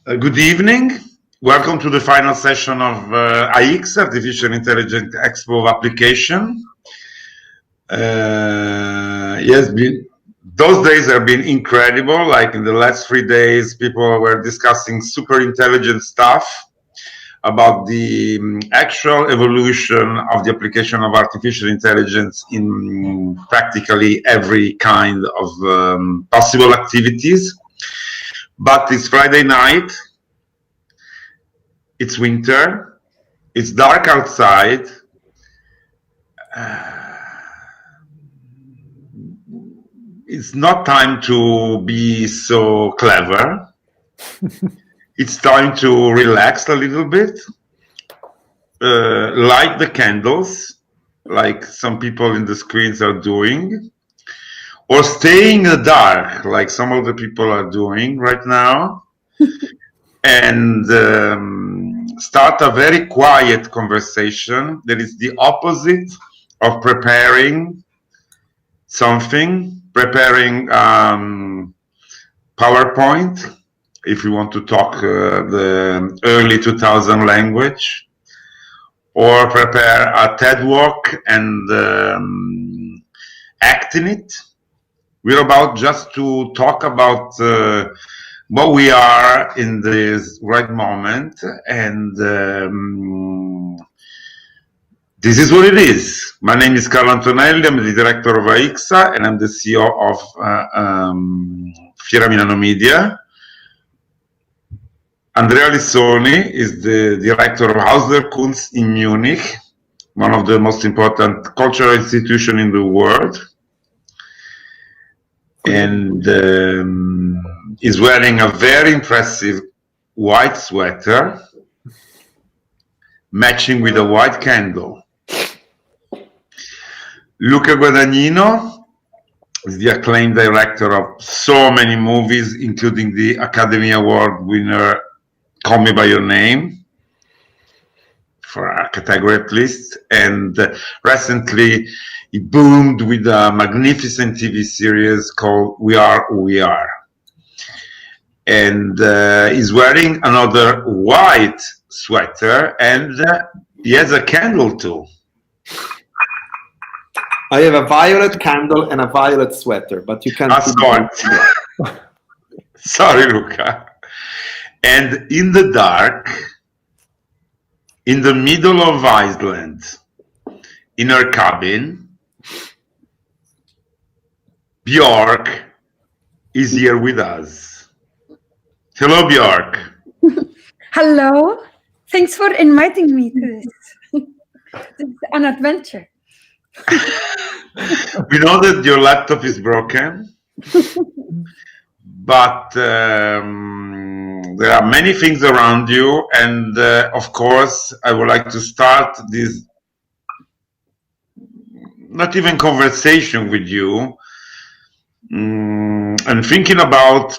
Good evening. Welcome to the final session of AIXA, Artificial Intelligence Expo of Applications. Yes, those days have been incredible. Like in the last 3 days, people were discussing super intelligent stuff about the actual evolution of the application of artificial intelligence in practically every kind of possible activities. But it's Friday night, it's winter, it's dark outside. It's not time to be so clever. It's time to relax a little bit, light the candles, like some people in the screens are doing, or stay in the dark, like some of the people are doing right now, and start a very quiet conversation that is the opposite of preparing something, preparing PowerPoint, if you want to talk the early 2000 language, or prepare a TED Talk and act in it. We're about just to talk about what we are in this right moment, and this is what it is. My name is Carlo Antonelli, I'm the director of AIXA, and I'm the CEO of Fiera Milano Media. Andrea Lissoni is the director of Haus der Kunst in Munich, one of the most important cultural institutions in the world, and is wearing a very impressive white sweater, matching with a white candle. Luca Guadagnino is the acclaimed director of so many movies, including the Academy Award winner Call Me By Your Name, for a category at least, and recently he boomed with a magnificent TV series called We Are Who We Are. And he's wearing another white sweater, and he has a candle too. I have a violet candle and a violet sweater, but you can't. Sorry, Luca. And in the dark, in the middle of Iceland, in her cabin, Björk is here with us. Hello, Björk. Hello. Thanks for inviting me to this. This is an adventure. We know that your laptop is broken, but there are many things around you, and of course I would like to start this not even conversation with you and thinking about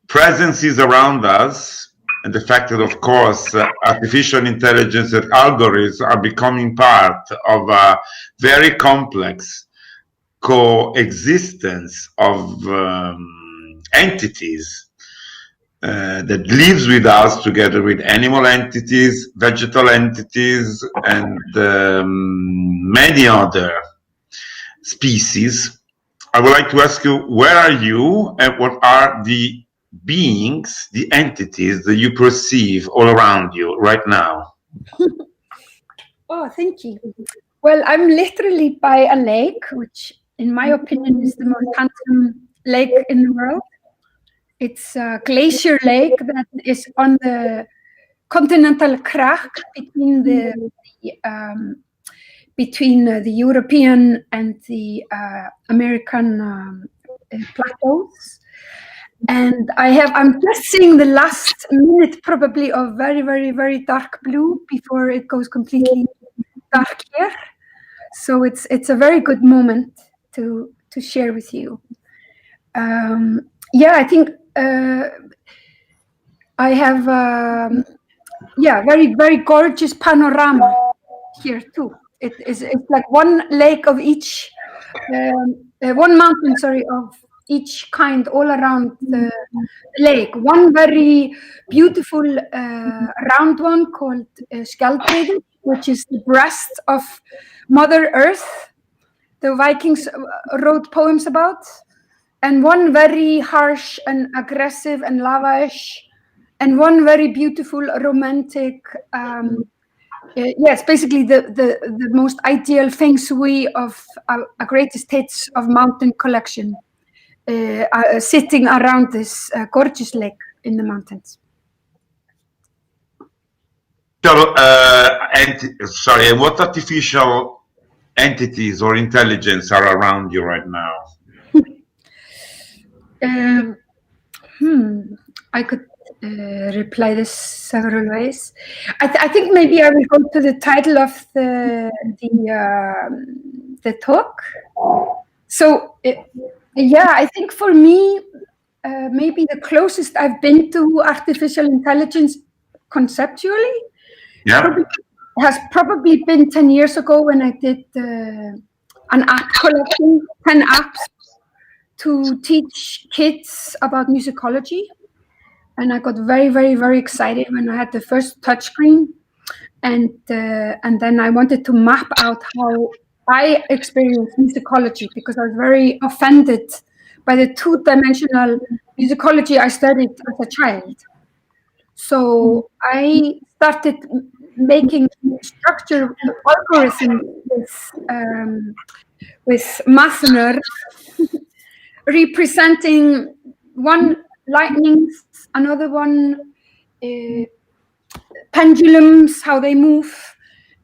presences around us, and the fact that, of course, artificial intelligence and algorithms are becoming part of a very complex coexistence of entities that lives with us together with animal entities, vegetal entities, and many other species. I would like to ask you, where are you and what are the beings, the entities that you perceive all around you right now? Oh, thank you. Well, I'm literally by a lake, which in my opinion is the most handsome lake in the world. It's a glacier lake that is on the continental crack between the European and the American plateaus. And I'm just seeing the last minute probably of very, very, very dark blue before it goes completely dark here. So it's a very good moment to share with you. Yeah, I think I have very, very gorgeous panorama here too. It's like one lake of each, one mountain, sorry, of each kind all around the lake. One very beautiful round one called Skjaldbreiður, which is the breast of Mother Earth, the Vikings wrote poems about, and one very harsh and aggressive and lava-ish, and one very beautiful romantic, yes, basically the most ideal feng shui of a greatest hits of mountain collection, sitting around this gorgeous lake in the mountains. So, sorry, what artificial entities or intelligence are around you right now? I could reply this several ways. I think maybe I will go to the title of the talk. So yeah, I think for me, maybe the closest I've been to artificial intelligence conceptually has probably been 10 years ago when I did an app collection, 10 apps to teach kids about musicology. And I got very, very, very excited when I had the first touchscreen. And then I wanted to map out how I experienced musicology, because I was very offended by the two-dimensional musicology I studied as a child. So I started making structured algorithms with math nerds, representing one lightnings, another one pendulums, how they move,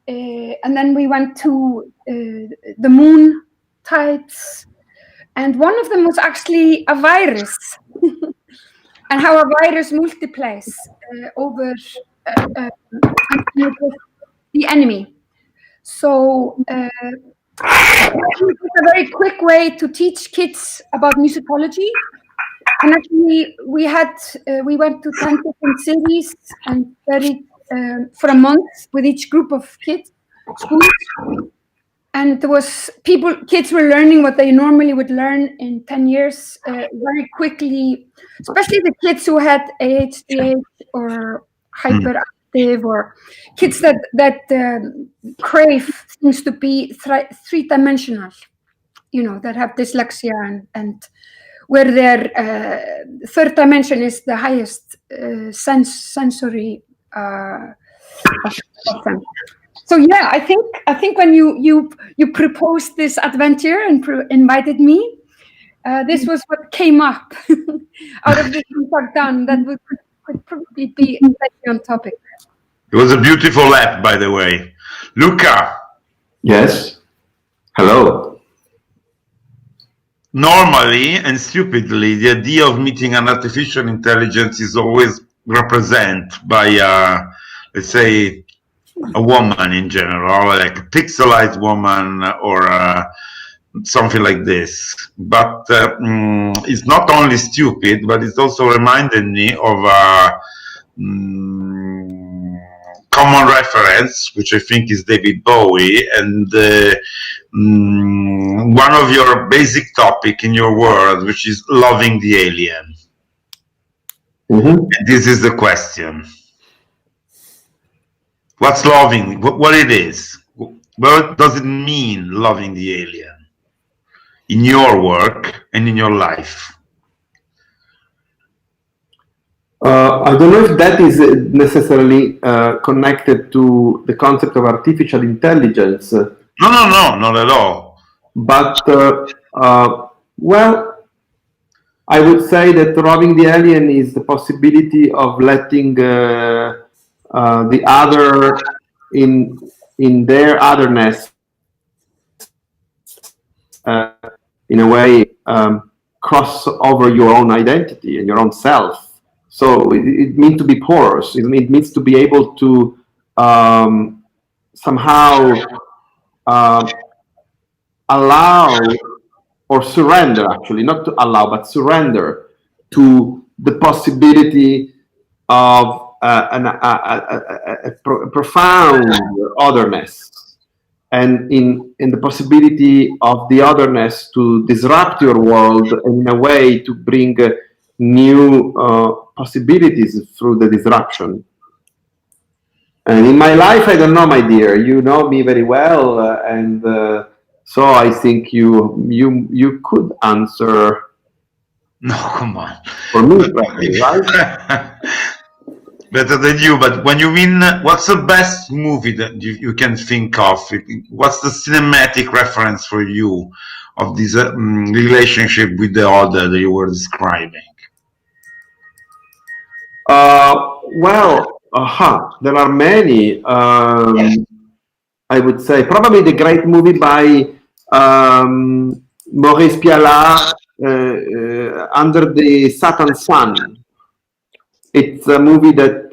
and then we went to the moon tides, and one of them was actually a virus, and how a virus multiplies over the enemy. So it was a very quick way to teach kids about musicology. And actually, we went to 10 different cities and studied for a month with each group of kids, schools. And there was kids were learning what they normally would learn in 10 years very quickly, especially the kids who had ADHD or hyperactive, or kids that crave things to be three-dimensional, that have dyslexia and where their third dimension is the highest sensory of them. So yeah, I think when you proposed this adventure and invited me, this was what came up out of this work done that could probably be on topic. It was a beautiful app, by the way. Luca. Yes. Hello. Normally and stupidly, the idea of meeting an artificial intelligence is always represented by, let's say, a woman in general, like a pixelized woman or something like this. But it's not only stupid, but it's also reminded me of a common reference, which I think is David Bowie, and one of your basic topic in your world, which is loving the alien. And this is the question. What's loving? What it is? What does it mean, loving the alien, in your work and in your life? I don't know if that is necessarily connected to the concept of artificial intelligence. No, not at all. But, well, I would say that loving the alien is the possibility of letting the other in their otherness, in a way, cross over your own identity and your own self. So it means to be porous. It means to be able to somehow allow or surrender, actually, not to allow, but surrender to the possibility of a profound otherness. and in the possibility of the otherness to disrupt your world, and in a way to bring new possibilities through the disruption. And in my life, I don't know, my dear. You know me very well, and so I think you could answer. No, come on. For me, probably, right? Better than you, but when you mean, what's the best movie that you can think of? What's the cinematic reference for you of this relationship with the other that you were describing? Well, there are many. I would say probably the great movie by Maurice Pialat, Under the Satan's Sun. It's a movie that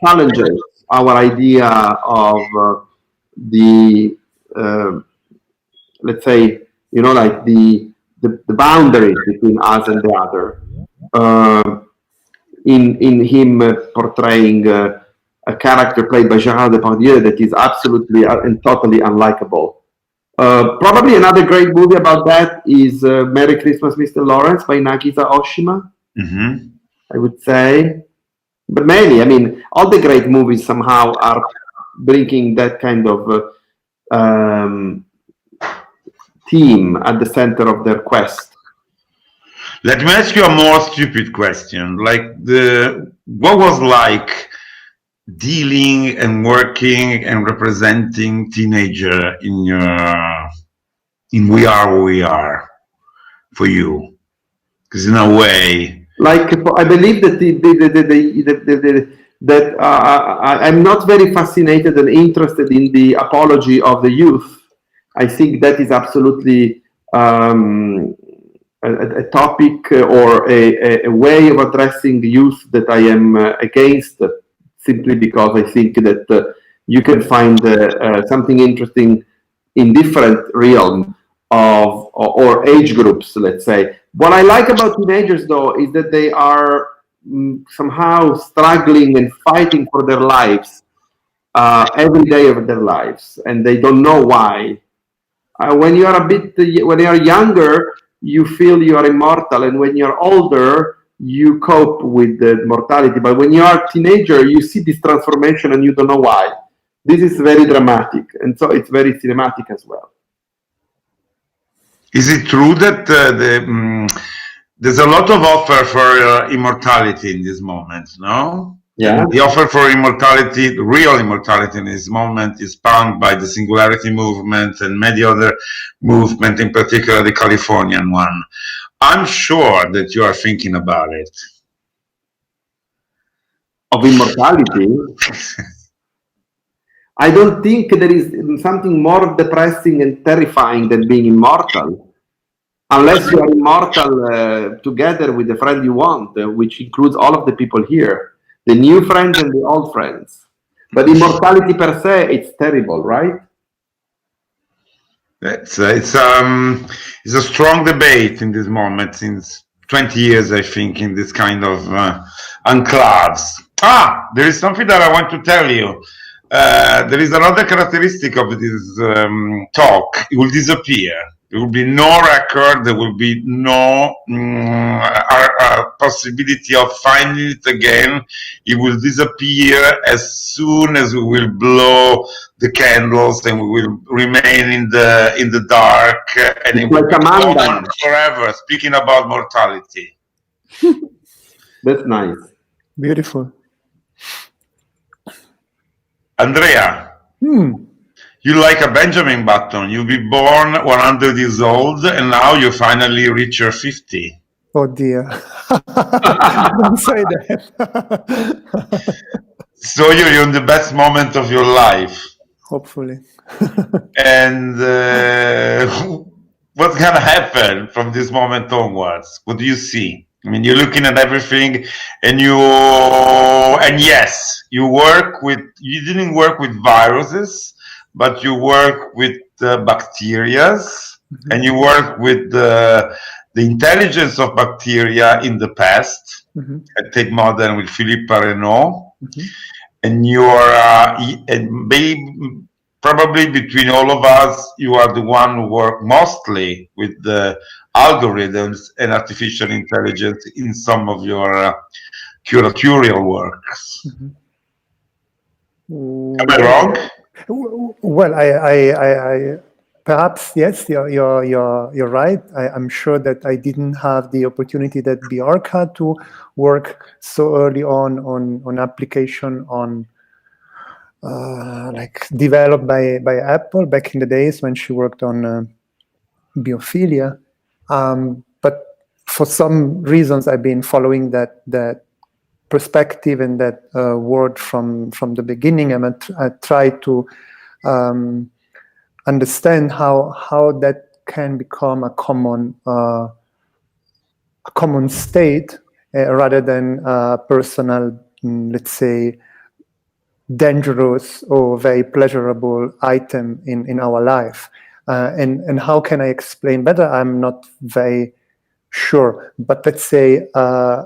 challenges our idea of the, let's say, like the boundaries between us and the other. In him portraying a character played by Gérard Depardieu that is absolutely and totally unlikable. Probably another great movie about that is Merry Christmas, Mr. Lawrence by Nagisa Oshima. Mm-hmm. I would say, but many. I mean, all the great movies somehow are bringing that kind of theme at the center of their quest. Let me ask you a more stupid question. Like, what was like dealing and working and representing teenager in We Are Who We Are for you? Because in a way, like, I believe that I'm not very fascinated and interested in the apology of the youth. I think that is absolutely a topic or a way of addressing youth that I am against, simply because I think that you can find something interesting in different realm of or age groups, let's say. What I like about teenagers, though, is that they are somehow struggling and fighting for their lives every day of their lives, and they don't know why. When you are younger, you feel you are immortal, and when you're older, you cope with the mortality. But when you are a teenager, you see this transformation and you don't know why. This is very dramatic, and so it's very cinematic as well. Is it true that there's a lot of offer for immortality in this moment, no? Yeah. And the offer for immortality, real immortality in this moment, is spawned by the singularity movement and many other movements, in particular the Californian one. I'm sure that you are thinking about it. Of immortality? I don't think there is something more depressing and terrifying than being immortal. Unless you are immortal together with the friend you want, which includes all of the people here, the new friends and the old friends. But immortality per se, it's terrible, right? It's a strong debate in this moment since 20 years, I think, in this kind of enclaves. There is something that I want to tell you. There is another characteristic of this talk. It will disappear. There will be no record. There will be no possibility of finding it again. It will disappear as soon as we will blow the candles, and we will remain in the dark, and it will be gone forever. Speaking about mortality. That's nice. Beautiful. Andrea, you like a Benjamin Button. You'll be born 100 years old, and now you finally reach your 50. Oh dear. Don't say that. So you're in the best moment of your life. Hopefully. And what's gonna happen from this moment onwards? What do you see? I mean, you're looking at everything, and yes, you didn't work with viruses, but you work with bacteria, and you work with the intelligence of bacteria in the past. I take modern with Philippe Parrenaud, and probably between all of us, you are the one who work mostly with the algorithms and artificial intelligence in some of your curatorial works. Am I wrong? Well, I perhaps yes, you're right. I'm sure that I didn't have the opportunity that Björk had to work so early on application on like developed by Apple back in the days when she worked on biophilia. But for some reasons, I've been following that perspective and that word from the beginning, and I try to understand how that can become a common state rather than a personal, let's say, dangerous or very pleasurable item in our life. And how can I explain better? I'm not very sure, but let's say I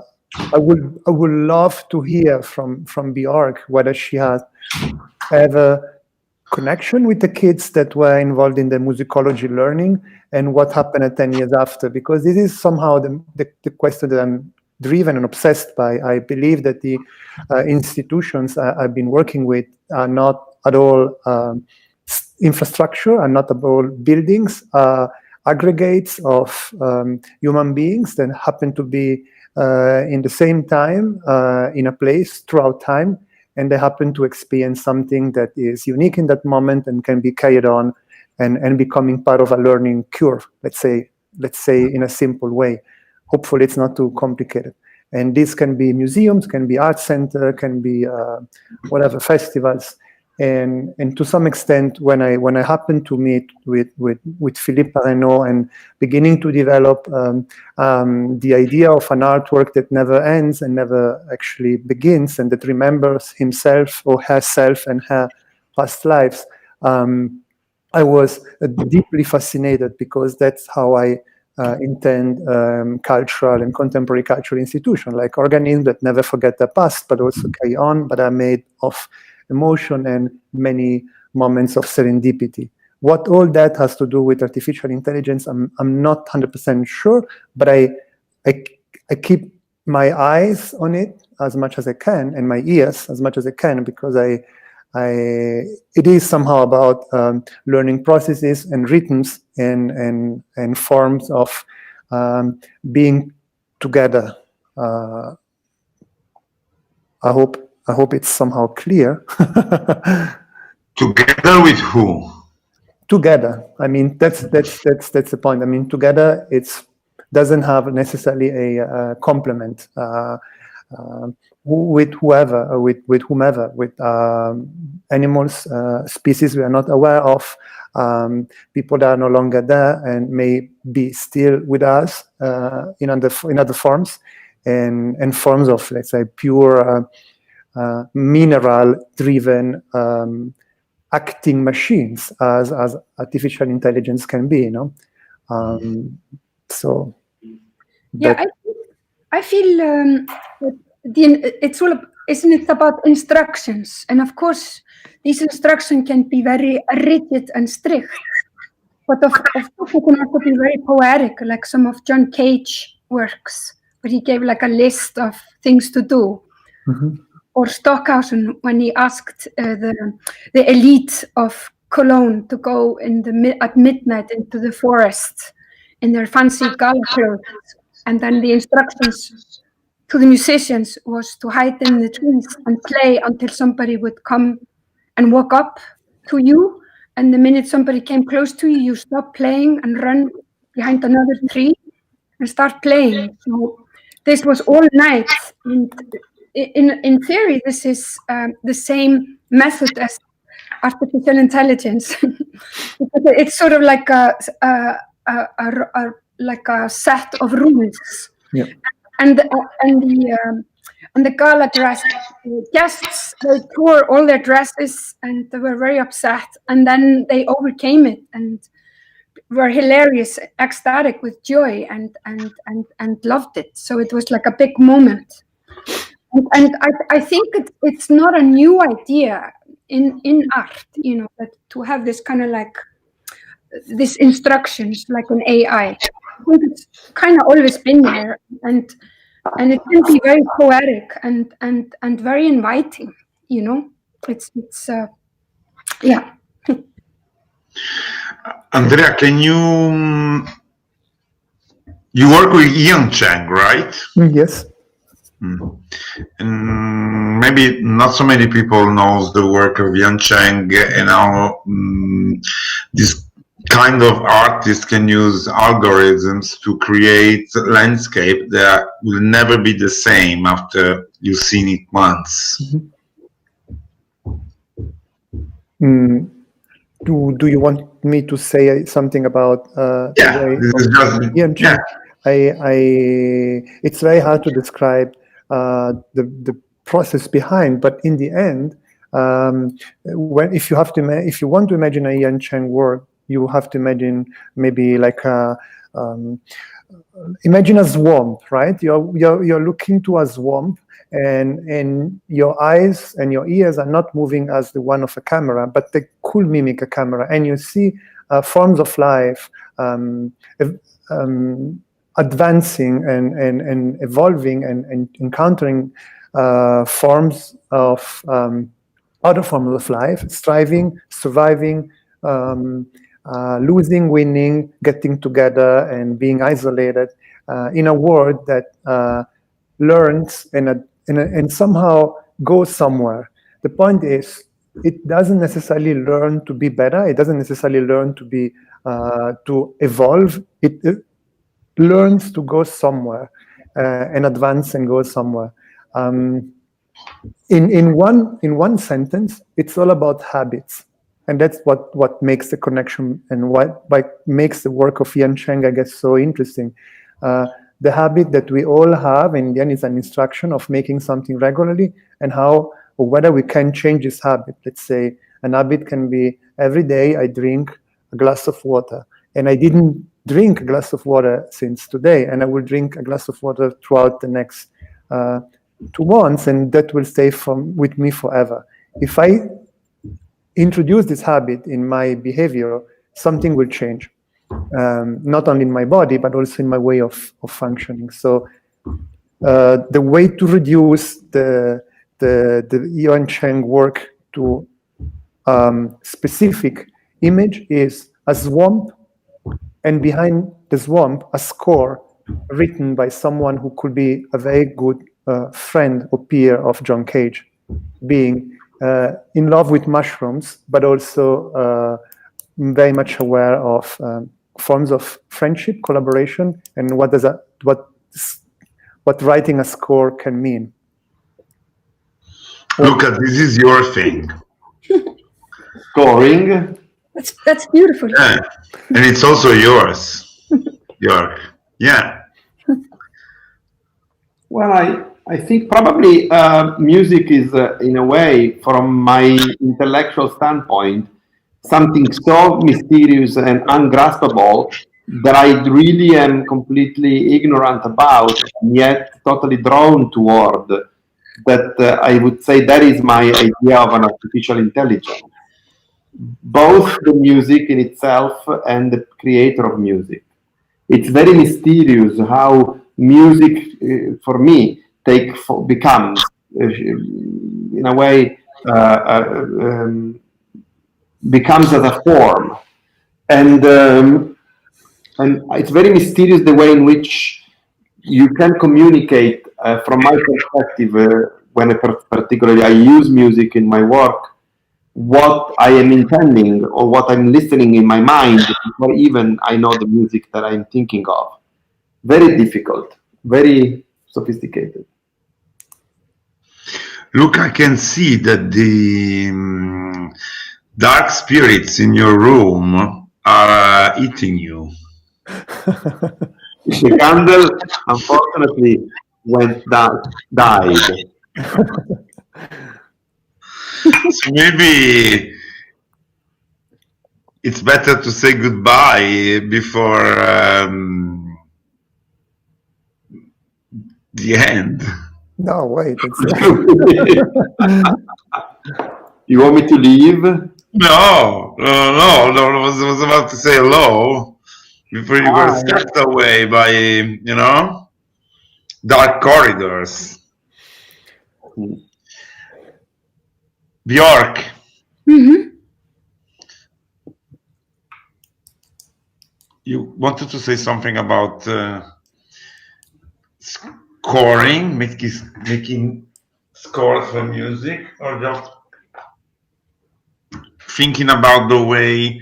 would love to hear from Björk whether she has ever connection with the kids that were involved in the musicology learning and what happened 10 years after, because this is somehow the question that I'm driven and obsessed by. I believe that the institutions I've been working with are not at all infrastructure, are not at all buildings, aggregates of human beings that happen to be in the same time in a place throughout time, and they happen to experience something that is unique in that moment and can be carried on and becoming part of a learning curve, let's say in a simple way. Hopefully it's not too complicated. And this can be museums, can be art center, can be whatever, festivals. And to some extent, when I happened to meet with Philippe Parrainot and beginning to develop the idea of an artwork that never ends and never actually begins, and that remembers himself or herself and her past lives, I was deeply fascinated, because that's how I intend cultural and contemporary cultural institutions, like organisms that never forget the past, but also carry on, but are made of emotion and many moments of serendipity. What all that has to do with artificial intelligence, I'm not 100% sure, but I keep my eyes on it as much as I can and my ears as much as I can, because it is somehow about learning processes and rhythms and forms of being together. I hope it's somehow clear. Together with who? Together. I mean, that's the point. I mean, together doesn't have necessarily a complement with whoever, with whomever, with animals, species we are not aware of, people that are no longer there and may be still with us in other forms, and forms of, let's say, pure mineral-driven acting machines, as artificial intelligence can be, so yeah, I feel isn't it about instructions? And of course, these instructions can be very rigid and strict, but of course they can also be very poetic, like some of John Cage works, where he gave like a list of things to do. Mm-hmm. Or Stockhausen, when he asked the elite of Cologne to go at midnight into the forest in their fancy gala clothes, and then the instructions to the musicians was to hide in the trees and play until somebody would come and walk up to you, and the minute somebody came close to you, you stop playing and run behind another tree and start playing. So this was all night. And in theory, this is the same method as artificial intelligence. It's sort of like a set of rules. Yeah. And the gala dress guests, they tore all their dresses and they were very upset, and then they overcame it and were hilarious, ecstatic with joy, and loved it. So it was like a big moment. And I think it's not a new idea. in art, you know, that to have this kind of like this instructions like an AI. I think it's kind of always been there, and it can be very poetic and very inviting, you know. It's yeah. Andrea, can you work with Ian Chang, right? Yes. And maybe not so many people knows the work of Ian Chang and how this kind of artist can use algorithms to create landscape that will never be the same after you've seen it once. Do you want me to say something about the way this is just, Ian Chang? It's very hard to describe the process behind, but in the end, if you want to imagine a Ian Chang work, you have to imagine maybe like imagine a swamp, right? You're looking to a swamp, and your eyes and your ears are not moving as the one of a camera, but they could mimic a camera, and you see forms of life advancing and evolving and encountering forms of other forms of life, striving, surviving, losing, winning, getting together, and being isolated in a world that learns and somehow goes somewhere. The point is, it doesn't necessarily learn to be better. It doesn't necessarily learn to be to evolve. It learns to go somewhere and advance and go somewhere. In one sentence, it's all about habits, and that's what makes the connection and what makes the work of Ian Chang, I guess, so interesting. The habit that we all have, in the end, is an instruction of making something regularly, and how or whether we can change this habit. Let's say an habit can be every day I drink a glass of water, and I didn't drink a glass of water since today, and I will drink a glass of water throughout the next 2 months, and that will stay with me forever. If I introduce this habit in my behavior, something will change, not only in my body, but also in my way of functioning. So the way to reduce the Ian Chang work to specific image is a swamp, and behind the swamp, a score written by someone who could be a very good friend or peer of John Cage, being in love with mushrooms, but also very much aware of forms of friendship, collaboration, and what writing a score can mean. Luca, this is your thing. Scoring. That's beautiful. Yeah. And it's also yours, Björk. Yeah. Well, I think probably music is, in a way, from my intellectual standpoint, something so mysterious and ungraspable that I really am completely ignorant about, and yet totally drawn toward. That I would say that is my idea of an artificial intelligence. Both the music in itself and the creator of music. It's very mysterious how music, for me, becomes, in a way, becomes as a form, and it's very mysterious the way in which you can communicate. From my perspective, when particularly I use music in my work, what I am intending or what I'm listening in my mind before even I know the music that I'm thinking of. Very difficult, very sophisticated. Look, I can see that the dark spirits in your room are eating you. The candle, unfortunately, died. So maybe it's better to say goodbye before the end. No, wait. You want me to leave? No, I was about to say hello before you were swept away by, you know, dark corridors. Björk. You wanted to say something about scoring, making scores for music, or just thinking about the way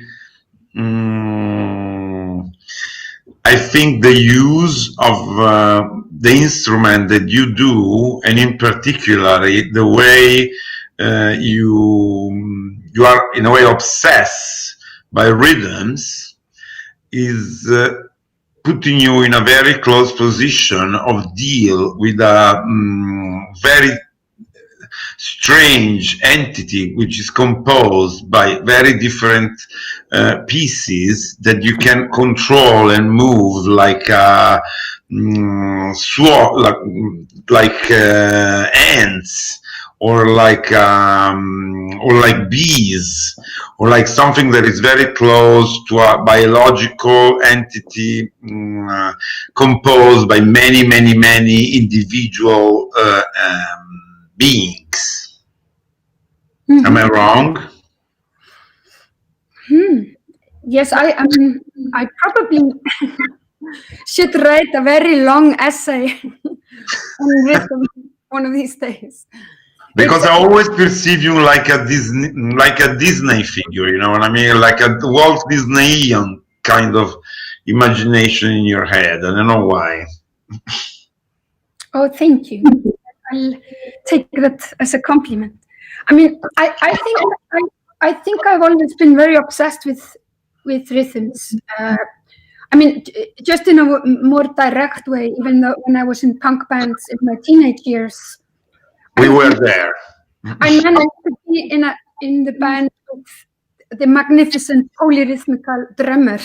I think the use of the instrument that you do, and in particular the way you are in a way obsessed by rhythms, is putting you in a very close position of deal with a very strange entity which is composed by very different pieces that you can control and move like a like ants, or like bees, or like something that is very close to a biological entity composed by many individual beings. Am I wrong? Yes, I probably should write a very long essay on rhythm one of these days. Because I always perceive you like a Disney figure, you know what I mean? Like a Walt Disneyian kind of imagination in your head. I don't know why. Oh, thank you. I'll take that as a compliment. I mean, I think I've always been very obsessed with rhythms. I mean, just in a more direct way, even though when I was in punk bands in my teenage years. We were there. I managed to be in the band with the magnificent polyrhythmical drummer.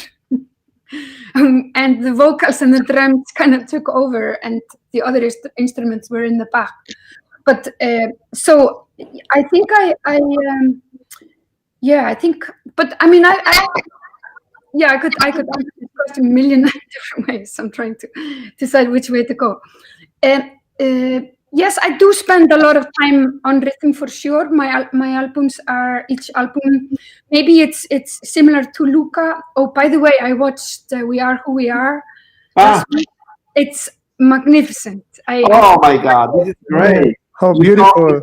And the vocals and the drums kind of took over, and the other instruments were in the back. But so I think I think, but I mean, I could answer this question a million different ways. I'm trying to decide which way to go. Yes, I do spend a lot of time on rhythm for sure. My albums are, each album, maybe it's similar to Luca. Oh, by the way, I watched We Are Who We Are. It's magnificent. Oh my God, this is great. How beautiful.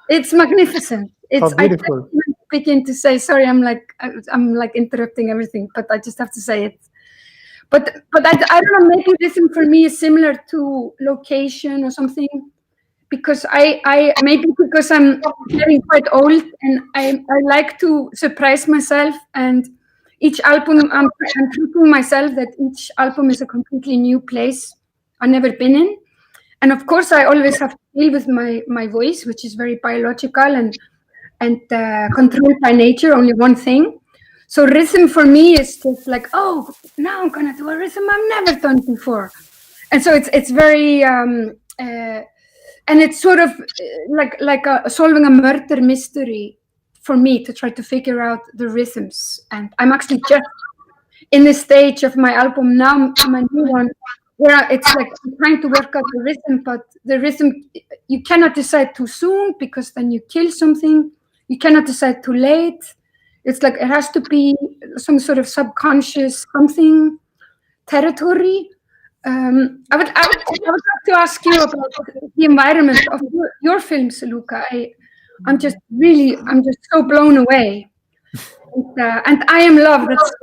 It's magnificent. How beautiful. I begin to say, sorry, I'm like interrupting everything, but I just have to say it. But I don't know, maybe rhythm for me is similar to location or something, because maybe because I'm getting quite old and I like to surprise myself, and each album I'm treating myself that each album is a completely new place I've never been in. And of course I always have to deal with my voice, which is very biological and controlled by nature, only one thing. So rhythm for me is just like, oh, now I'm gonna do a rhythm I've never done before, and so it's very and it's sort of like solving a murder mystery for me to try to figure out the rhythms. And I'm actually just in the stage of my album now, my new one, where it's like I'm trying to work out the rhythm, but the rhythm you cannot decide too soon because then you kill something. You cannot decide too late. It's like it has to be some sort of subconscious something territory. I would like to ask you about the environment of your films, Luca. I'm just so blown away. And I Am Love, that's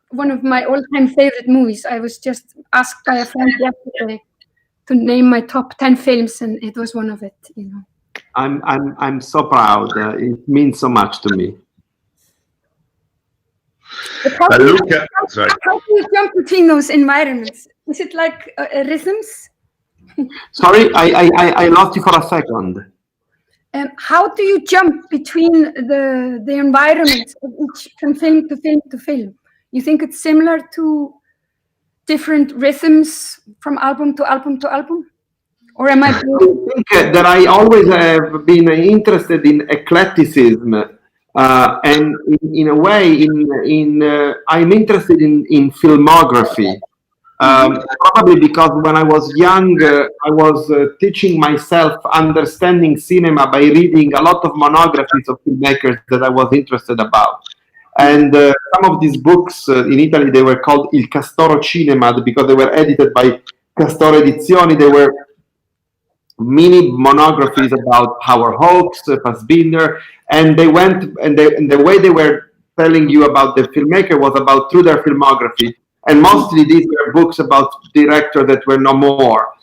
one of my all-time favorite movies. I was just asked by a friend yesterday to name my top 10 films, and it was one of it. You know. I'm so proud. It means so much to me. How do you jump between those environments? Is it like rhythms? Sorry, I lost you for a second. How do you jump between the environments of each from film to film to film? You think it's similar to different rhythms from album to album to album? Or am I? I think that I always have been interested in eclecticism, and in a way, I'm interested in filmography. Probably because when I was young, I was teaching myself understanding cinema by reading a lot of monographies of filmmakers that I was interested about. And some of these books in Italy, they were called Il Castoro Cinema because they were edited by Castoro Edizioni. They were mini monographies about Howard Hawks, Fassbinder, and they went and the way they were telling you about the filmmaker was about through their filmography, and mostly these were books about directors that were no more.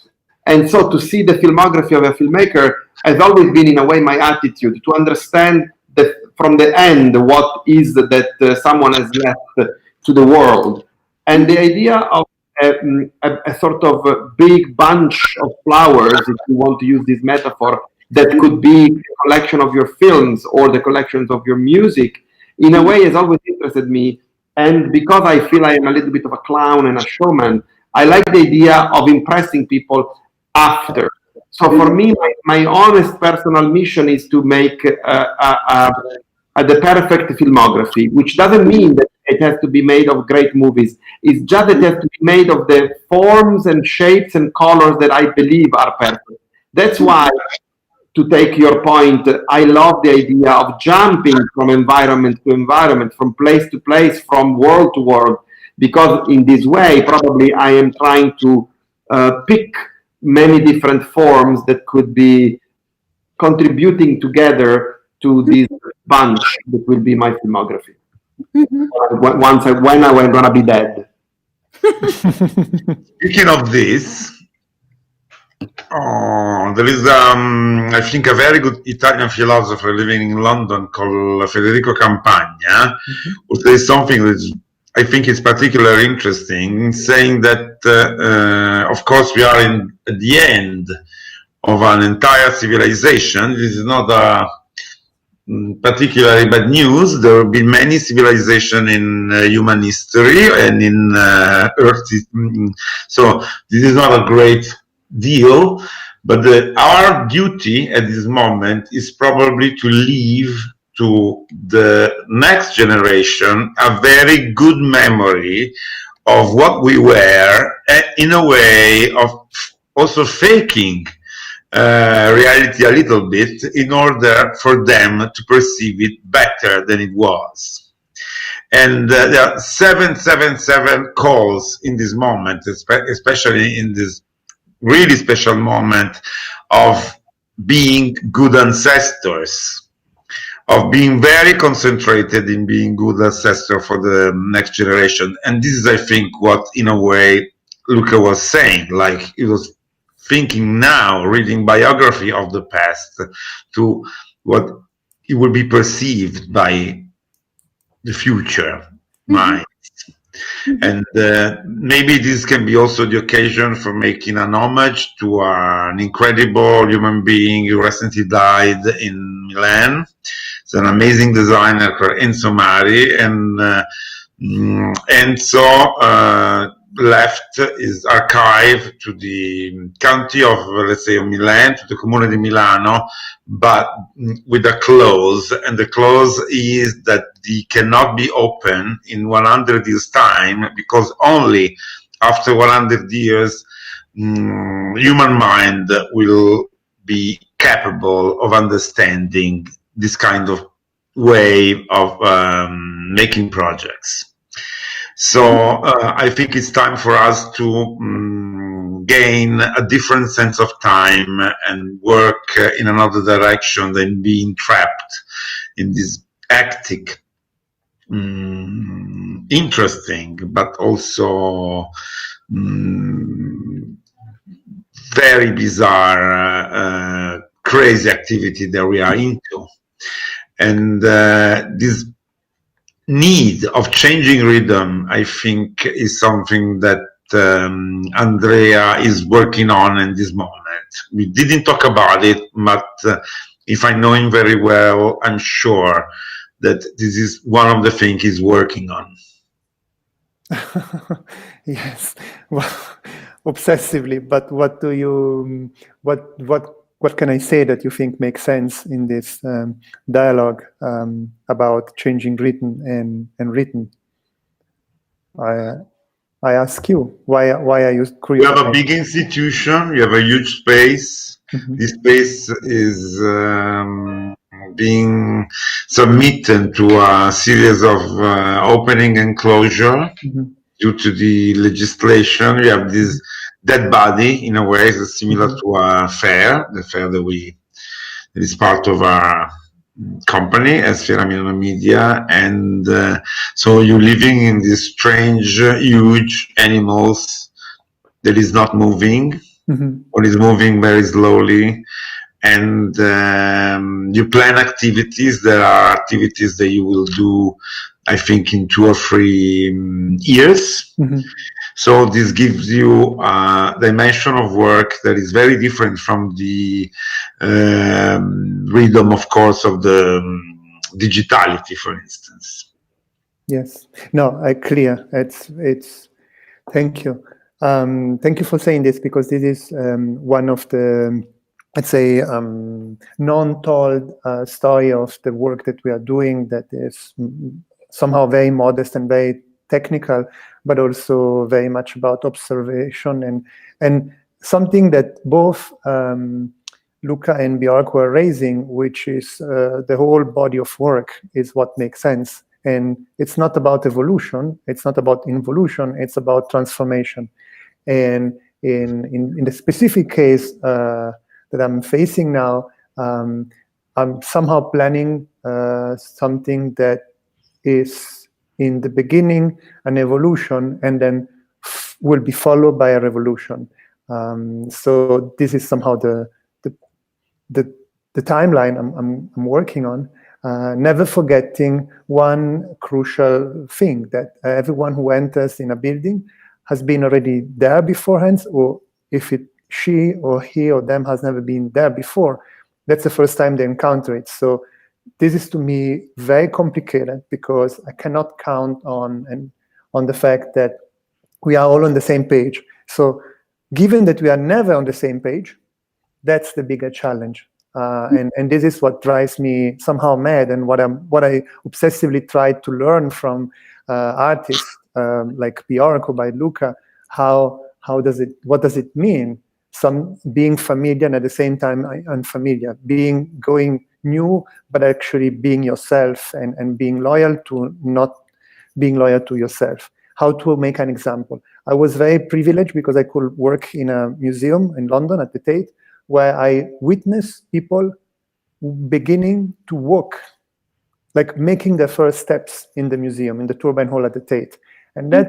And so to see the filmography of a filmmaker has always been, in a way, my attitude, to understand from the end what is that someone has left to the world. And the idea of a sort of big bunch of flowers, if you want to use this metaphor, that could be the collection of your films or the collections of your music, in a way has always interested me. And because I feel I am a little bit of a clown and a showman, I like the idea of impressing people after. So for me, my honest personal mission is to make the perfect filmography, which doesn't mean that it has to be made of great movies. It's just that it has to be made of the forms and shapes and colors that I believe are perfect. That's why, to take your point, I love the idea of jumping from environment to environment, from place to place, from world to world, because in this way, probably I am trying to pick many different forms that could be contributing together to this bunch that will be my filmography. When I'm gonna be dead. Speaking of this, there is, I think, a very good Italian philosopher living in London called Federico Campagna, who says something that I think is particularly interesting, saying that, of course, we are at the end of an entire civilization. This is not a particularly bad news. There have been many civilizations in human history and in Earth. So this is not a great deal, but our duty at this moment is probably to leave to the next generation a very good memory of what we were, in a way of also faking reality a little bit in order for them to perceive it better than it was. And there are 777 calls in this moment, especially in this really special moment of being good ancestors, of being very concentrated in being good ancestor for the next generation. And this is, I think, what in a way Luca was saying, like it was thinking now, reading biography of the past, to what it will be perceived by the future minds. And maybe this can be also the occasion for making an homage to an incredible human being who recently died in Milan. It's an amazing designer called Enzo Mari, and Enzo left his archive to the county of, let's say, Milan, to the Comune di Milano, but with a clause, and the clause is that they cannot be open in 100 years' time, because only after 100 years human mind will be capable of understanding this kind of way of making projects. So I think it's time for us to gain a different sense of time and work in another direction than being trapped in this hectic, interesting, but also very bizarre, crazy activity that we are into. And this need of changing rhythm, I think, is something that Andrea is working on in this moment. We didn't talk about it, but if I know him very well, I'm sure that this is one of the things he's working on. Yes. Well, obsessively, but what do you, what can I say that you think makes sense in this dialogue about changing written and written? I ask you, why are you curious? You have a big institution, you have a huge space. Mm-hmm. This space is being submitted to a series of opening and closure due to the legislation. You have this dead body, in a way, it's similar to a fair, the fair that is part of our company as Fiera Milano Media, and so you're living in this strange, huge animals that is not moving, or is moving very slowly, and you plan activities. There are activities that you will do, I think, in 2 or 3 years. So this gives you a dimension of work that is very different from the rhythm, of course, of the digitality, for instance. Yes. No, clear. It's. Thank you. Thank you for saying this, because this is one of the, let's say, non-told story of the work that we are doing, that is somehow very modest and very technical, but also very much about observation and something that both Luca and Björk were raising, which is the whole body of work is what makes sense. And it's not about evolution, it's not about involution, it's about transformation. And in the specific case that I'm facing now, I'm somehow planning something that is in the beginning an evolution, and then will be followed by a revolution. So this is somehow the timeline I'm working on. Never forgetting one crucial thing, that everyone who enters in a building has been already there beforehand, or if she or he or them has never been there before, that's the first time they encounter it. So this is, to me, very complicated, because I cannot count on the fact that we are all on the same page. So given that we are never on the same page, that's the bigger challenge. And this is what drives me somehow mad, and what I obsessively try to learn from artists like Björk or by Luca. What does it mean? Being familiar and at the same time unfamiliar, going new, but actually being yourself, and being loyal to not being loyal to yourself. How to make an example? I was very privileged because I could work in a museum in London at the Tate, where I witnessed people beginning to walk, like making their first steps in the museum, in the Turbine Hall at the Tate. And that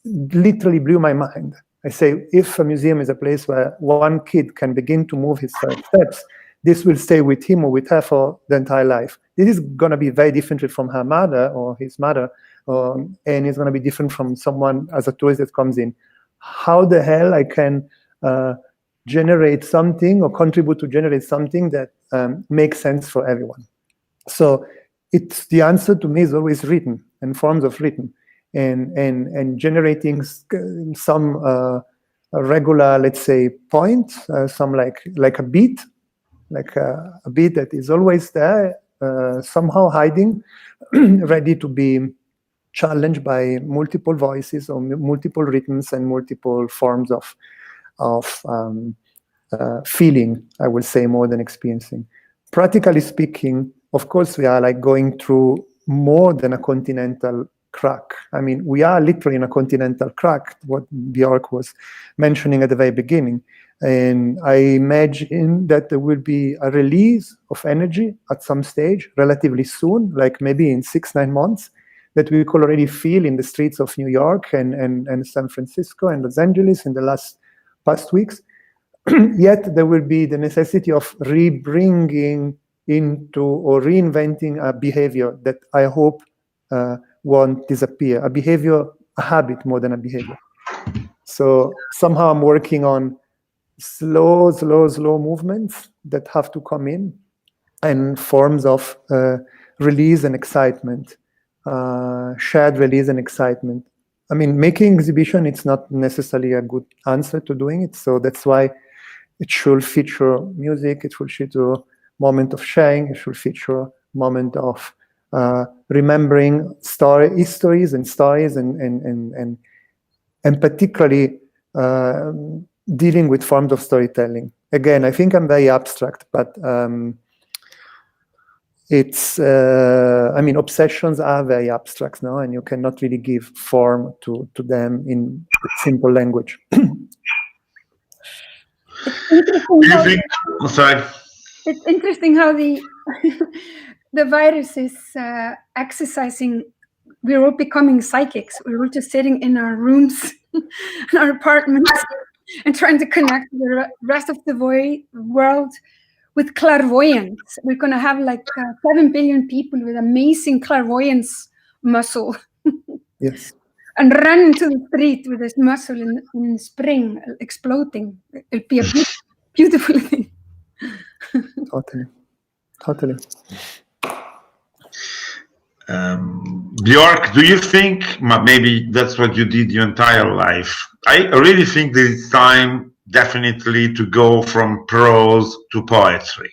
literally blew my mind. I say, if a museum is a place where one kid can begin to move his first steps, this will stay with him or with her for the entire life. This is going to be very different from her mother or his mother, and it's going to be different from someone as a tourist that comes in. How the hell I can generate something or contribute to generate something that makes sense for everyone? So it's, the answer to me is always written, and forms of written, and generating some regular, let's say, point, some like a beat, like a beat that is always there, somehow hiding, ready to be challenged by multiple voices or multiple rhythms and multiple forms of feeling, I will say, more than experiencing. Practically speaking, of course, we are like going through more than a continental crack. I mean, we are literally in a continental crack, what Björk was mentioning at the very beginning. And I imagine that there will be a release of energy at some stage, relatively soon, like maybe in 6-9 months, that we could already feel in the streets of New York and San Francisco and Los Angeles in the past weeks. Yet there will be the necessity of rebringing into or reinventing a behavior that I hope won't disappear, a habit more than a behavior. So somehow I'm working on slow movements that have to come in, and forms of release and excitement, shared release and excitement. I mean, making exhibition, it's not necessarily a good answer to doing it. So that's why it should feature music, it should feature moment of sharing, it should feature moment of remembering histories and stories, and particularly dealing with forms of storytelling. Again, I think I'm very abstract, but it's, I mean, obsessions are very abstract now, and you cannot really give form to them in simple language. It's interesting how the the virus is exercising. We're all becoming psychics. We're all just sitting in our rooms, in our apartments, and trying to connect with the rest of the world with clairvoyance. We're going to have like 7 billion people with amazing clairvoyance muscle. Yes. And run into the street with this muscle in spring exploding. It'll be a beautiful thing. Totally. Björk, do you think, maybe that's what you did your entire life? I really think that it's time definitely to go from prose to poetry.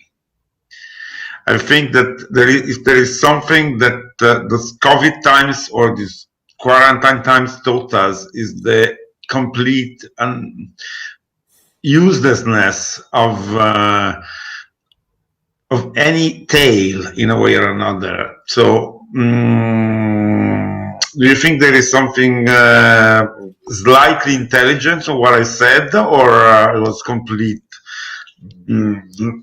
I think that if there is something that the COVID times or these quarantine times taught us, is the complete uselessness of any tale in a way or another. So, do you think there is something slightly intelligent on what I said, or it was complete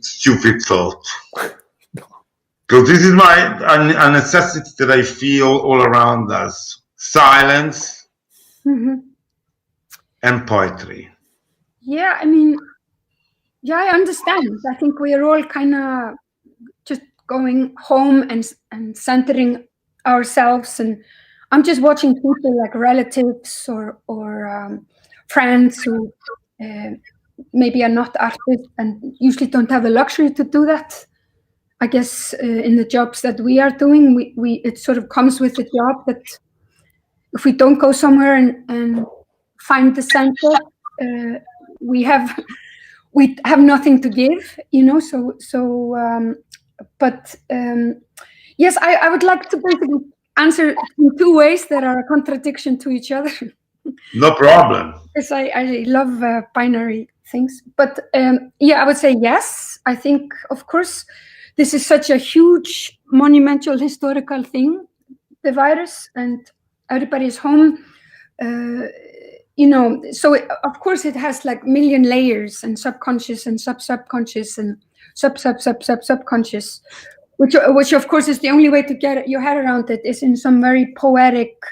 stupid thought? Because this is a necessity that I feel all around us: silence and poetry. Yeah, I mean, yeah, I understand. I think we are all kind of just going home and centering ourselves, and I'm just watching people like relatives or friends who maybe are not artists and usually don't have the luxury to do that. I guess in the jobs that we are doing, it sort of comes with the job that if we don't go somewhere and find the center, we have nothing to give, you know. Yes, I would like to basically answer in two ways that are a contradiction to each other. No problem. Because I love binary things, but yeah, I would say yes. I think, of course, this is such a huge, monumental, historical thing, the virus, and everybody is home. You know, so of course it has like million layers, and subconscious and subconscious and subconscious, which of course is the only way to get your head around it is in some very poetic,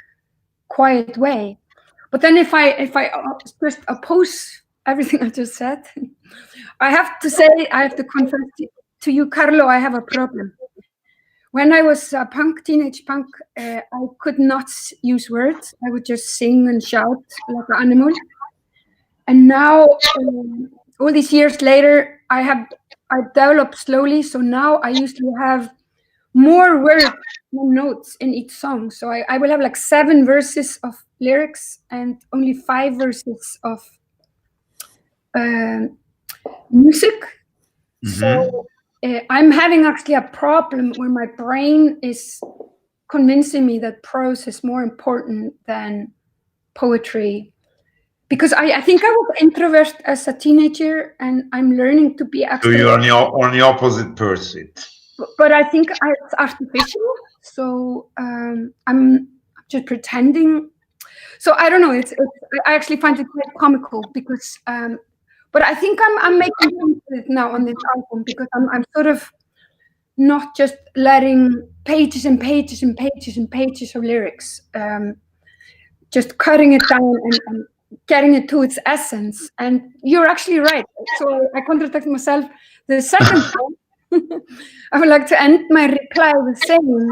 quiet way. But then if I just oppose everything I just said, I have to say, I have to confess to you, Carlo, I have a problem. When I was a teenage punk, I could not use words. I would just sing and shout like an animal. And now, all these years later, I've developed slowly. So now I usually have more words than notes in each song. So I will have like 7 verses of lyrics and only 5 verses of music. So I'm having actually a problem where my brain is convincing me that prose is more important than poetry, because I think I was introvert as a teenager, and I'm learning to be extrovert. So you're on the opposite person. But I think it's artificial. So I'm just pretending. So I don't know. I actually find it quite comical because. But I think I'm making it now on this album because I'm sort of not just letting pages and pages and pages and pages of lyrics, just cutting it down and getting it to its essence. And you're actually right. So I contradict myself. The second one, I would like to end my reply with saying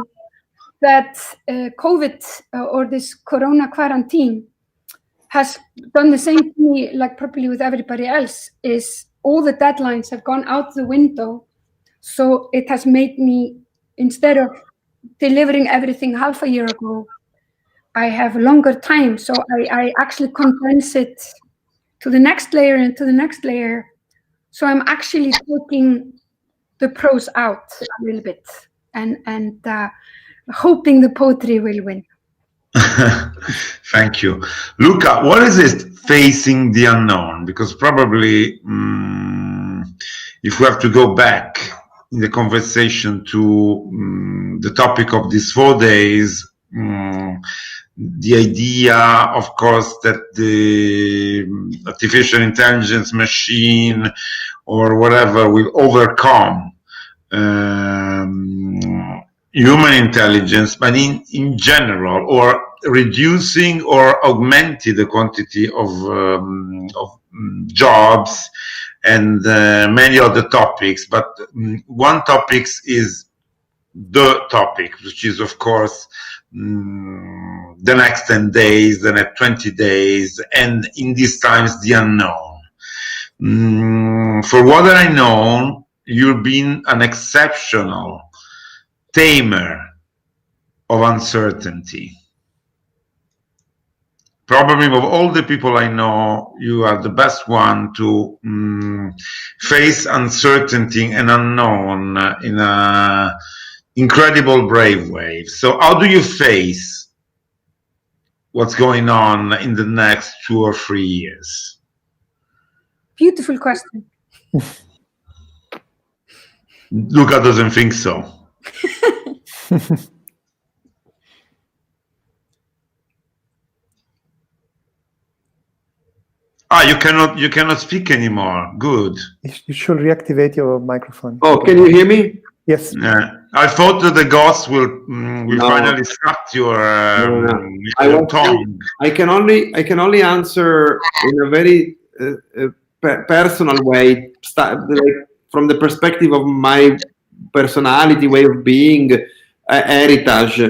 that COVID or this Corona quarantine has done the same to me, like probably with everybody else, is all the deadlines have gone out the window. So it has made me, instead of delivering everything half a year ago, I have longer time, so I actually condense it to the next layer and to the next layer. So I'm actually taking the prose out a little bit and hoping the poetry will win. Thank you. Luca, what is it, facing the unknown? Because probably if we have to go back in the conversation to the topic of these 4 days, the idea, of course, that the artificial intelligence machine or whatever will overcome human intelligence, but in general, or reducing or augmenting the quantity of jobs and many other topics. But one topic is the topic, which is, of course, the next 10 days, the next 20 days, and in these times, the unknown. For what I know, you've been an exceptional tamer of uncertainty. Probably of all the people I know, you are the best one to face uncertainty and unknown in a incredible brave way. So how do you face what's going on in the next 2 or 3 years? Beautiful question. Luca doesn't think so. You cannot speak anymore. Good. You should reactivate your microphone. Oh, can you hear me? Yes. I thought that the ghost will finally shut your tongue. I can only answer in a very personal way, like from the perspective of my personality, way of being, heritage.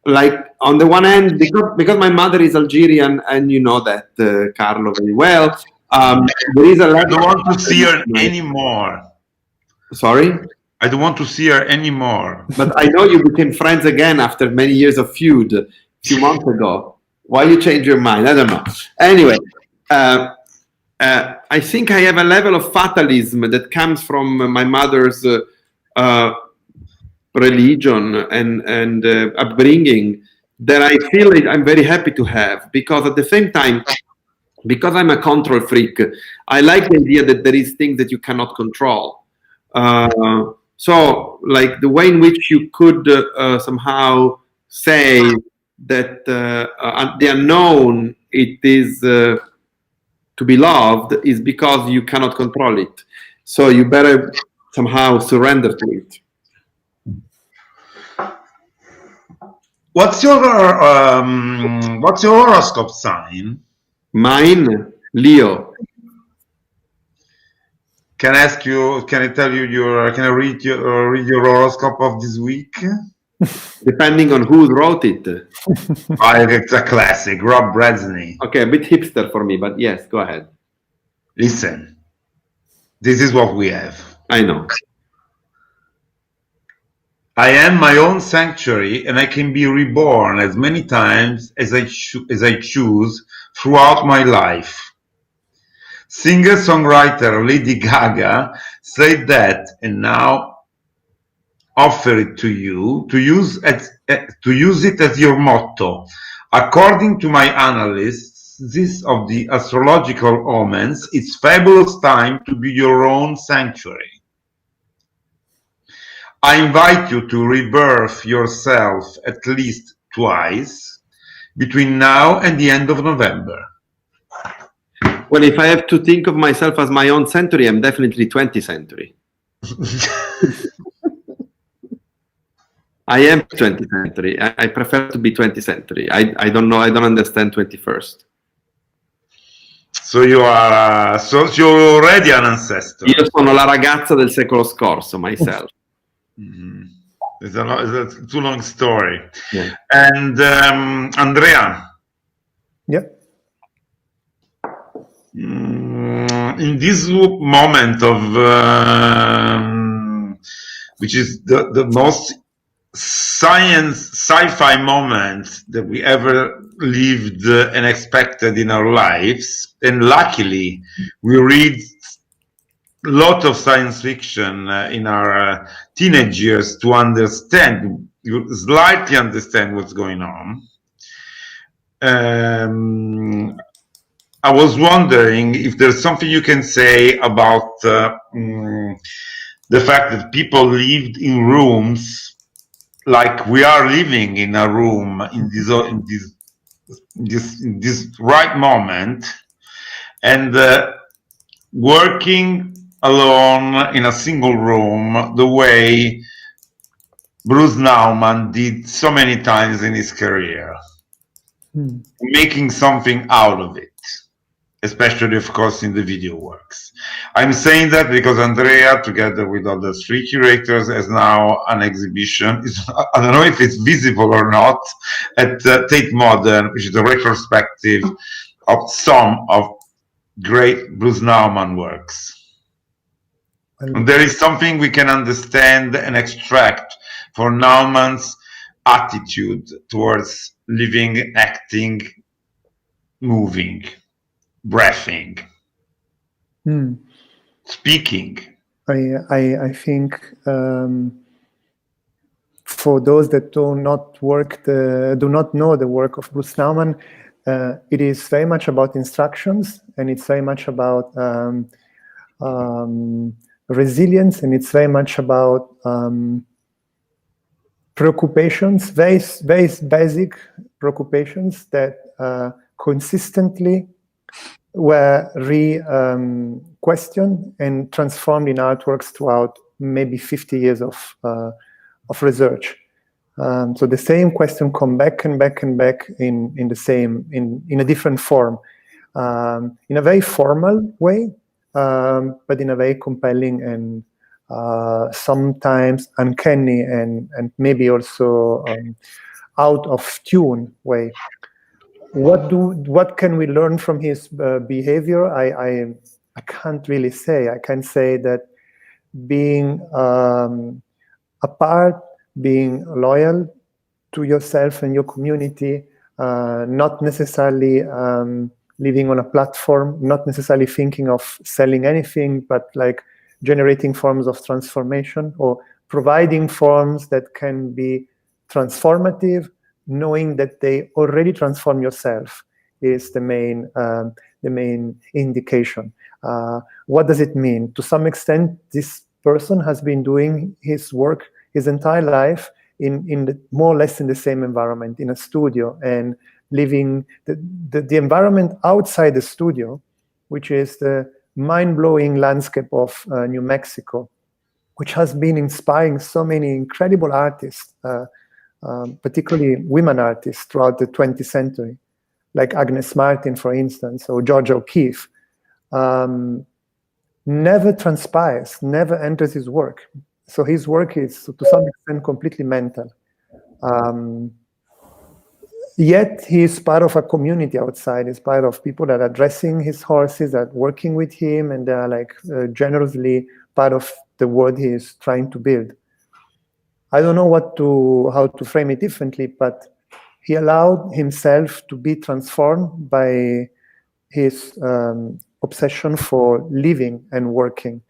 Like on the one hand, because my mother is Algerian, and you know that, Carlo, very well. There is a I don't want to see her anymore. Sorry? I don't want to see her anymore. But I know you became friends again after many years of feud a few months ago. Why you change your mind? I don't know. Anyway, I think I have a level of fatalism that comes from my mother's religion and upbringing that I feel I'm very happy to have, because at the same time, because I'm a control freak, I like the idea that there is things that you cannot control. So like the way in which you could somehow say that the unknown, it is to be loved, is because you cannot control it. So you better somehow surrender to it. What's your horoscope sign? Mine, Leo. Can I ask you? Can I tell you Can I read your horoscope of this week? Depending on who wrote it. It's a classic, Rob Brezsny. Okay, a bit hipster for me, but yes, go ahead. Listen, this is what we have. I know. I am my own sanctuary, and I can be reborn as many times as I choose throughout my life. Singer-songwriter Lady Gaga said that, and now offer it to you to use it as your motto. According to my analysis of the astrological omens, it's fabulous time to be your own sanctuary. I invite you to rebirth yourself at least twice between now and the end of November. Well, if I have to think of myself as my own century, I'm definitely 20th century. I am 20th century. I prefer to be 20th century. I don't know. I don't understand 21st. So you are. So you're already an ancestor. Io sono la ragazza del secolo scorso, myself. Mm-hmm. It's a too long story. Yeah. And Andrea. Yep. In this moment of which is the most sci-fi moments that we ever lived and expected in our lives. And luckily, we read a lot of science fiction in our teenage years to understand, slightly understand what's going on. I was wondering if there's something you can say about the fact that people lived in rooms like we are living in a room in this right moment, and working alone in a single room the way Bruce Nauman did so many times in his career, making something out of it, especially, of course, in the video works. I'm saying that because Andrea, together with other 3 curators, has now an exhibition. I don't know if it's visible or not, at Tate Modern, which is a retrospective of some of great Bruce Nauman works. And there is something we can understand and extract for Nauman's attitude towards living, acting, moving, breathing, speaking. I think for those that do not know the work of Bruce Nauman, it is very much about instructions, and it's very much about resilience, and it's very much about preoccupations, very basic preoccupations that consistently were questioned and transformed in artworks throughout maybe 50 years of research. So the same question come back and back and back in a different form, in a very formal way, but in a very compelling and sometimes uncanny and maybe also out of tune way. What can we learn from his behavior? I can't really say. I can say that being apart, being loyal to yourself and your community, not necessarily living on a platform, not necessarily thinking of selling anything, but like generating forms of transformation or providing forms that can be transformative, knowing that they already transform yourself is the main indication. What does it mean? To some extent, this person has been doing his work his entire life in more or less in the same environment, in a studio, and living the environment outside the studio, which is the mind-blowing landscape of New Mexico, which has been inspiring so many incredible artists, particularly women artists throughout the 20th century, like Agnes Martin, for instance, or Georgia O'Keeffe. Never transpires, never enters his work. So his work is, to some extent, completely mental. Yet he is part of a community outside. He's part of people that are dressing his horses, that are working with him, and they are like generously part of the world he is trying to build. I don't know how to frame it differently, but he allowed himself to be transformed by his obsession for living and working.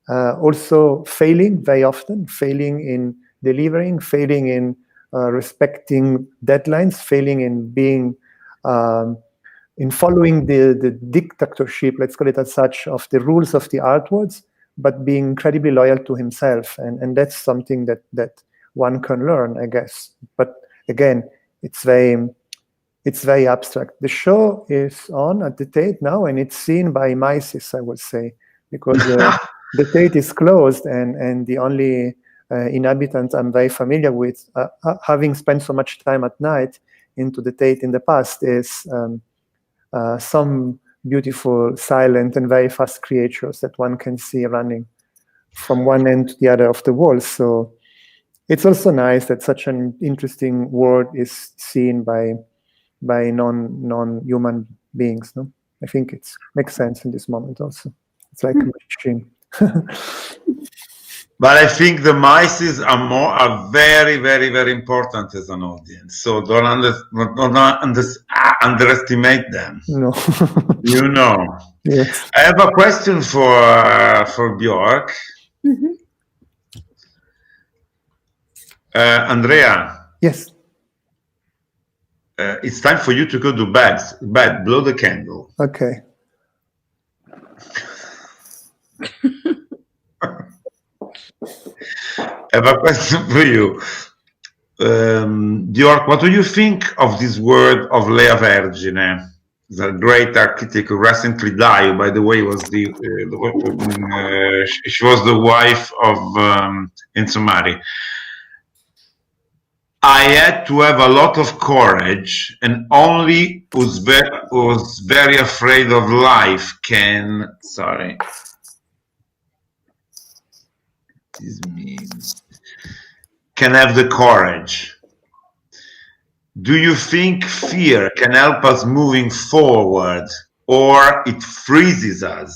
Also failing very often, failing in delivering, failing in respecting deadlines, failing in being in following the dictatorship, let's call it as such, of the rules of the artworks, but being incredibly loyal to himself, and that's something that one can learn, I guess. But again, it's very abstract. The show is on at the Tate now, and it's seen by mice, I would say, because the Tate is closed, and the only inhabitants I'm very familiar with, having spent so much time at night into the Tate in the past, is some beautiful, silent, and very fast creatures that one can see running from one end to the other of the wall. So it's also nice that such an interesting world is seen by non-human beings. No, I think it makes sense in this moment also. It's like a machine. But I think the mices are very, very, very important as an audience. So don't underestimate them. No. You know. Yes. I have a question for Björk. Mhm. Andrea. Yes. It's time for you to go to bed. Blow the candle. Okay. I have a question for you. Björk, what do you think of this word of Lea Vergine, the great architect who recently died? By the way, she was the wife of Enzo Mari. I had to have a lot of courage, and only who's very afraid of life can. Sorry. This means can have the courage. Do you think fear can help us moving forward, or it freezes us?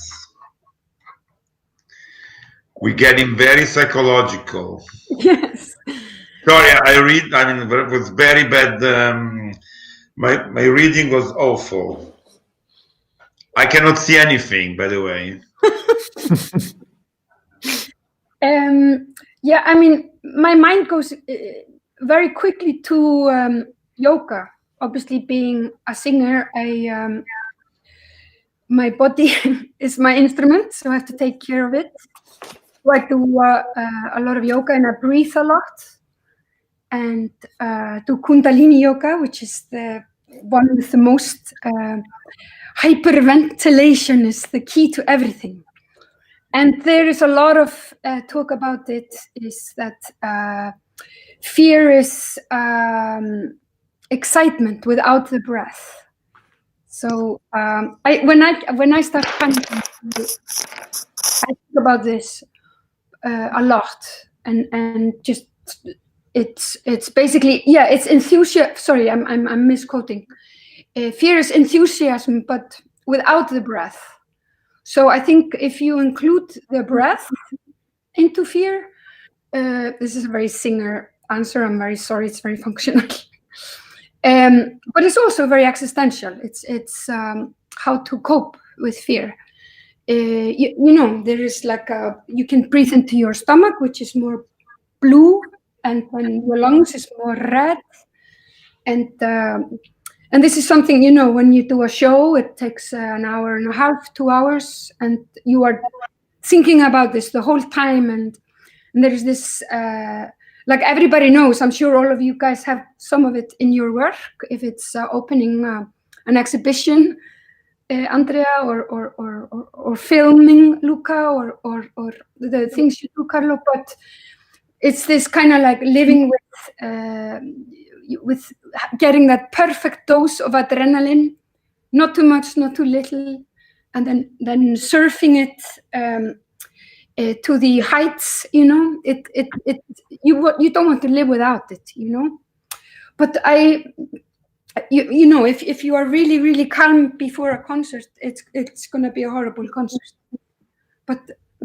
We're getting very psychological. Yes. Sorry, I mean, it was very bad. My reading was awful. I cannot see anything, by the way. Yeah, I mean, my mind goes very quickly to yoga. Obviously, being a singer, my body is my instrument, so I have to take care of it. So I do a lot of yoga, and I breathe a lot, and do Kundalini yoga, which is the one with the most hyperventilation is the key to everything. And there is a lot of talk about it, is that fear is excitement without the breath. So when I start panicking, I think about this a lot, and just it's basically, yeah, it's enthusiasm. Sorry, I'm misquoting. Fear is enthusiasm, but without the breath. So I think if you include the breath into fear, this is a very singer answer. I'm very sorry. It's very functional, but it's also very existential. It's how to cope with fear. You know, there is like you can breathe into your stomach, which is more blue, and when your lungs is more red, and this is something, you know, when you do a show, it takes an hour and a half, 2 hours, and you are thinking about this the whole time. And there is this, like everybody knows, I'm sure all of you guys have some of it in your work. If it's opening an exhibition, Andrea, or filming, Luca, or the things you do, Carlo, but it's this kind of like living with getting that perfect dose of adrenaline, not too much, not too little, and then surfing it to the heights. You know, you don't want to live without it. You know, but you know, if you are really, really calm before a concert, it's going to be a horrible concert.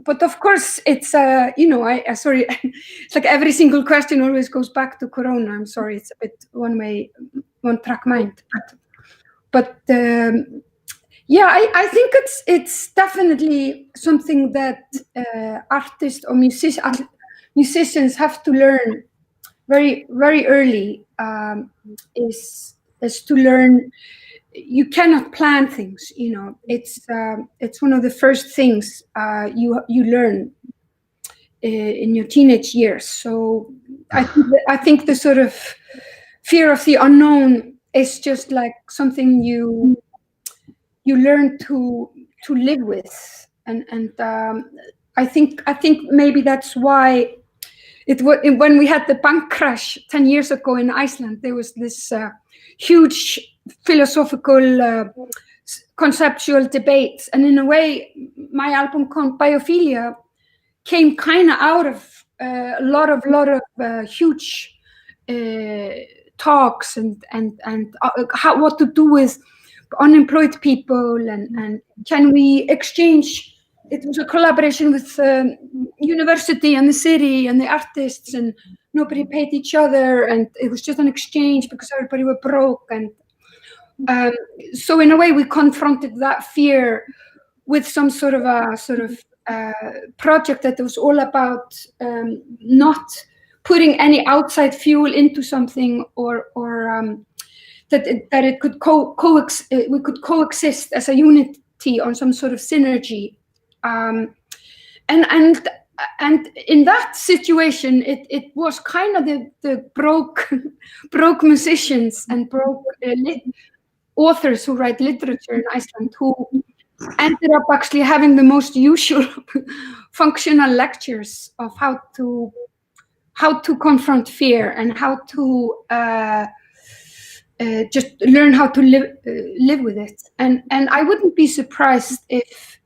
But of course, it's you know, I sorry, it's like every single question always goes back to Corona. I'm sorry, it's a bit one track mind. But yeah, I think it's definitely something that artists or musicians have to learn very, very early. Is to learn. You cannot plan things, you know. It's one of the first things you learn in your teenage years. So I think the sort of fear of the unknown is just like something you learn to live with, and I think maybe that's why when we had the bank crash 10 years ago in Iceland, there was this huge philosophical conceptual debates, and in a way my album called Biophilia came kind of out of a lot of huge talks and what to do with unemployed people, and can we exchange it was a collaboration with the university and the city and the artists, and nobody paid each other, and it was just an exchange because everybody were broke. And so in a way we confronted that fear with some sort of project that was all about not putting any outside fuel into something, or that it could we could coexist as a unity on some sort of synergy. And in that situation, it was kind of the broke musicians and broke authors who write literature in Iceland who ended up actually having the most usual functional lectures of how to confront fear and how to just learn how to live with it. And I wouldn't be surprised if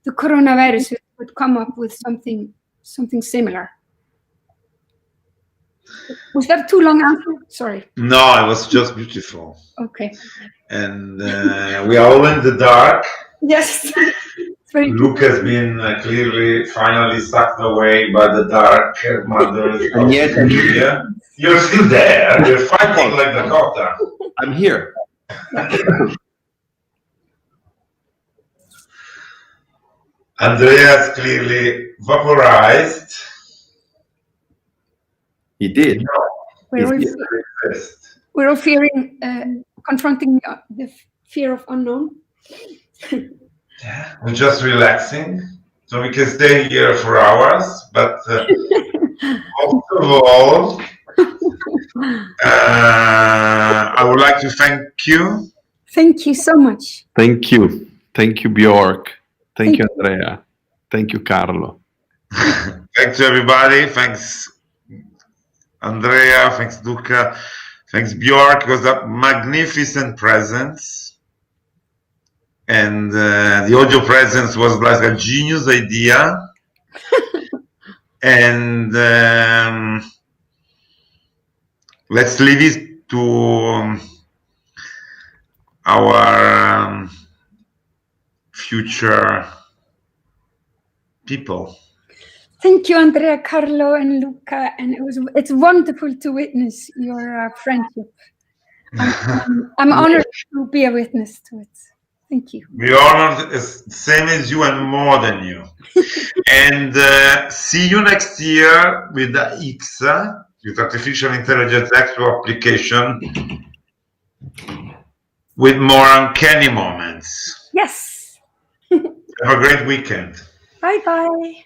the coronavirus would come up with something similar. Was that too long answer? Sorry. No, it was just beautiful. Okay. And we are all in the dark. Yes. Luke has been clearly finally sucked away by the dark mothers of India. You're still there. You're fighting like Dakota. I'm here. Andrea's clearly vaporized. He did. We're all fearing, confronting the fear of unknown. Yeah, we're just relaxing, so we can stay here for hours. But most of all, I would like to thank you. Thank you so much. Thank you. Thank you, Björk. Thank you, Andrea. Thank you, Carlo. Thanks to everybody. Thanks, Andrea. Thanks, Luca. Thanks, Björk. It was a magnificent presence. And the audio presence was like a genius idea. And let's leave it to our future people. Thank you, Andrea, Carlo, and Luca. And it's wonderful to witness your friendship. I'm honored to be a witness to it. Thank you. We're honored, same as you and more than you. And see you next year with the AIXA, with Artificial Intelligence Expo of Applications, with more uncanny moments. Yes. Have a great weekend. Bye-bye.